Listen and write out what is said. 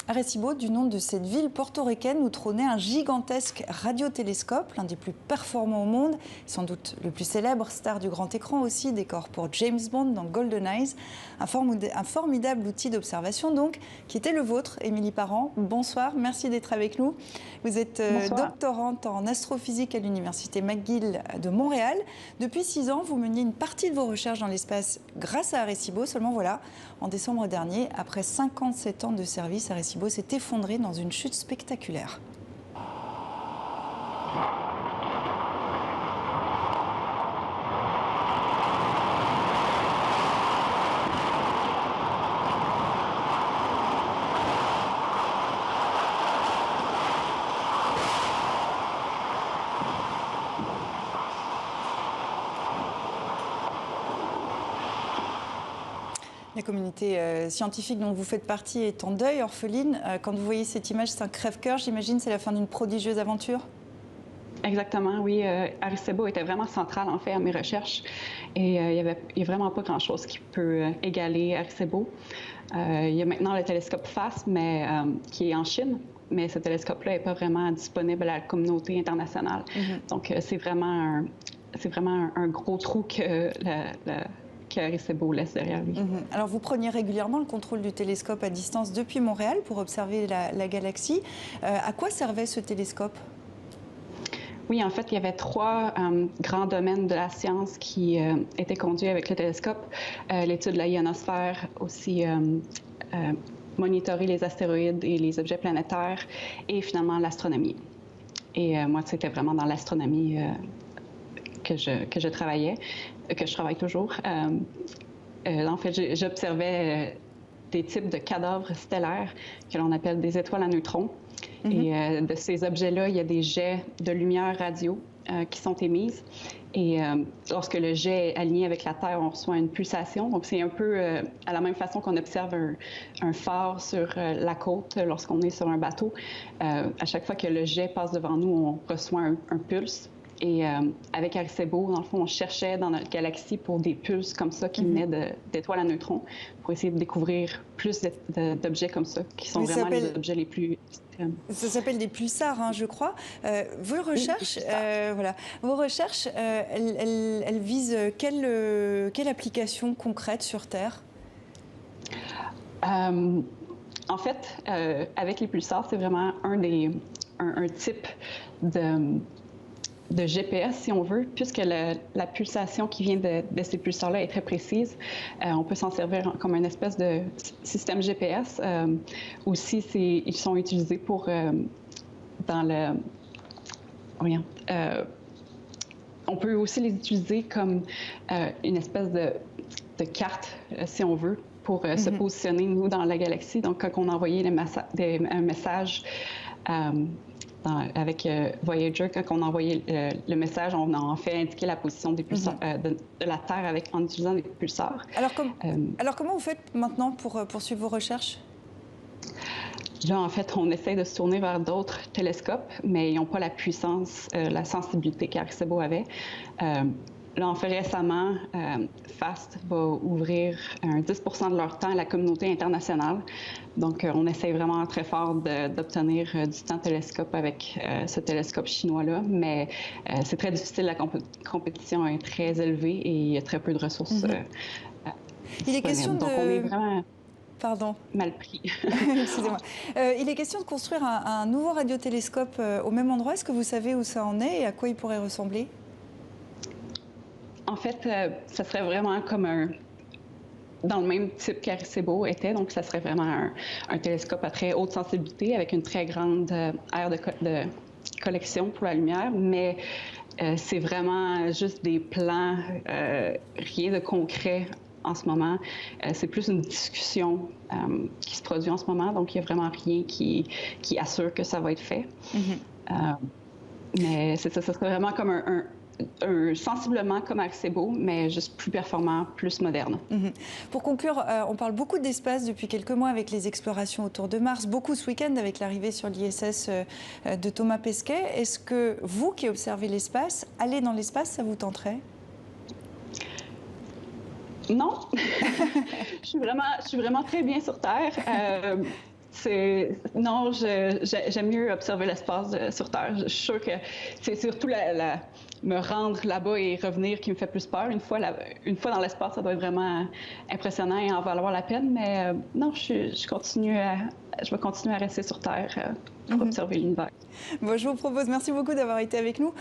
Arecibo, du nom de cette ville portoricaine où trônait un gigantesque radiotélescope, l'un des plus performants au monde, sans doute le plus célèbre, star du grand écran aussi, décor pour James Bond dans Golden Eyes. Un formidable outil d'observation donc, qui était le vôtre, Émilie Parent. Bonsoir, merci d'être avec nous. Vous êtes doctorante en astrophysique à l'université McGill de Montréal. Depuis 6 ans, vous meniez une partie de vos recherches dans l'espace grâce à Arecibo. Seulement voilà, en décembre dernier, après 57 ans de service, Arecibo s'est effondré dans une chute spectaculaire. La communauté scientifique dont vous faites partie est en deuil, orpheline. Quand vous voyez cette image, c'est un crève-cœur, j'imagine, c'est la fin d'une prodigieuse aventure? Exactement, oui. Arecibo était vraiment central, en fait, à mes recherches. Et il n'y a vraiment pas grand-chose qui peut égaler Arecibo. Il y a maintenant le télescope FAST, mais, qui est en Chine. Mais ce télescope-là n'est pas vraiment disponible à la communauté internationale. Donc, c'est vraiment un gros trou que Arecibo laisse derrière lui. Alors, vous preniez régulièrement le contrôle du télescope à distance depuis Montréal pour observer la galaxie. À quoi servait ce télescope? Oui, en fait, il y avait 3 grands domaines de la science qui étaient conduits avec le télescope. L'étude de la ionosphère, aussi monitorer les astéroïdes et les objets planétaires, et finalement l'astronomie. Et moi, c'était vraiment dans l'astronomie que je travaillais, que je travaille toujours. En fait, j'observais des types de cadavres stellaires que l'on appelle des étoiles à neutrons. Et de ces objets-là, il y a des jets de lumière radio qui sont émises. Et lorsque le jet est aligné avec la Terre, on reçoit une pulsation. Donc, c'est un peu à la même façon qu'on observe un phare sur la côte lorsqu'on est sur un bateau. À chaque fois que le jet passe devant nous, on reçoit un pulse. Et avec Arecibo, dans le fond, on cherchait dans notre galaxie pour des pulses comme ça qui venaient d'étoiles à neutrons pour essayer de découvrir plus d'objets comme ça, qui sont vraiment les objets les plus extrêmes. Ça s'appelle des pulsars, hein, je crois. Vos recherches, elles visent quelle application concrète sur Terre? En fait, avec les pulsars, c'est vraiment un type de GPS, si on veut, puisque la pulsation qui vient de ces pulsars-là est très précise. On peut s'en servir comme une espèce de système GPS. Aussi, ils sont utilisés pour, on peut aussi les utiliser comme une espèce de carte, si on veut, pour se positionner, nous, dans la galaxie. Donc, quand on envoyait un message avec Voyager, quand on envoyait le message, on a en fait indiqué la position des pulsars, de la Terre en utilisant des pulsars. Alors comment vous faites maintenant pour poursuivre vos recherches? Là, en fait, on essaie de se tourner vers d'autres télescopes, mais ils n'ont pas la puissance, la sensibilité qu'Arecibo avait. Là, en fait, récemment, FAST va ouvrir 10 % de leur temps à la communauté internationale. Donc, on essaie vraiment très fort d'obtenir du temps télescope avec ce télescope chinois-là. Mais c'est très difficile, la compétition est très élevée et il y a très peu de ressources Il est question de... Donc, on est vraiment... Pardon. Mal pris. Excusez-moi. Il est question de construire un nouveau radiotélescope au même endroit. Est-ce que vous savez où ça en est et à quoi il pourrait ressembler? En fait, ça serait vraiment comme dans le même type qu'Arecibo était. Donc, ça serait vraiment un télescope à très haute sensibilité avec une très grande aire de collection pour la lumière. Mais c'est vraiment juste des plans, rien de concret en ce moment. C'est plus une discussion qui se produit en ce moment. Donc, il n'y a vraiment rien qui assure que ça va être fait. Mais c'est ça, ça serait vraiment comme sensiblement comme Arecibo, mais juste plus performant, plus moderne. Pour conclure, on parle beaucoup d'espace depuis quelques mois avec les explorations autour de Mars, beaucoup ce week-end avec l'arrivée sur l'ISS de Thomas Pesquet. Est-ce que vous qui observez l'espace, aller dans l'espace, ça vous tenterait? Non, je suis vraiment très bien sur Terre. Non, j'aime mieux observer l'espace sur Terre. Je suis sûre que c'est surtout me rendre là-bas et revenir qui me fait plus peur. Une fois dans l'espace, ça doit être vraiment impressionnant et en valoir la peine. Mais non, je vais continuer à rester sur Terre pour observer l'univers. Bon, je vous propose, merci beaucoup d'avoir été avec nous.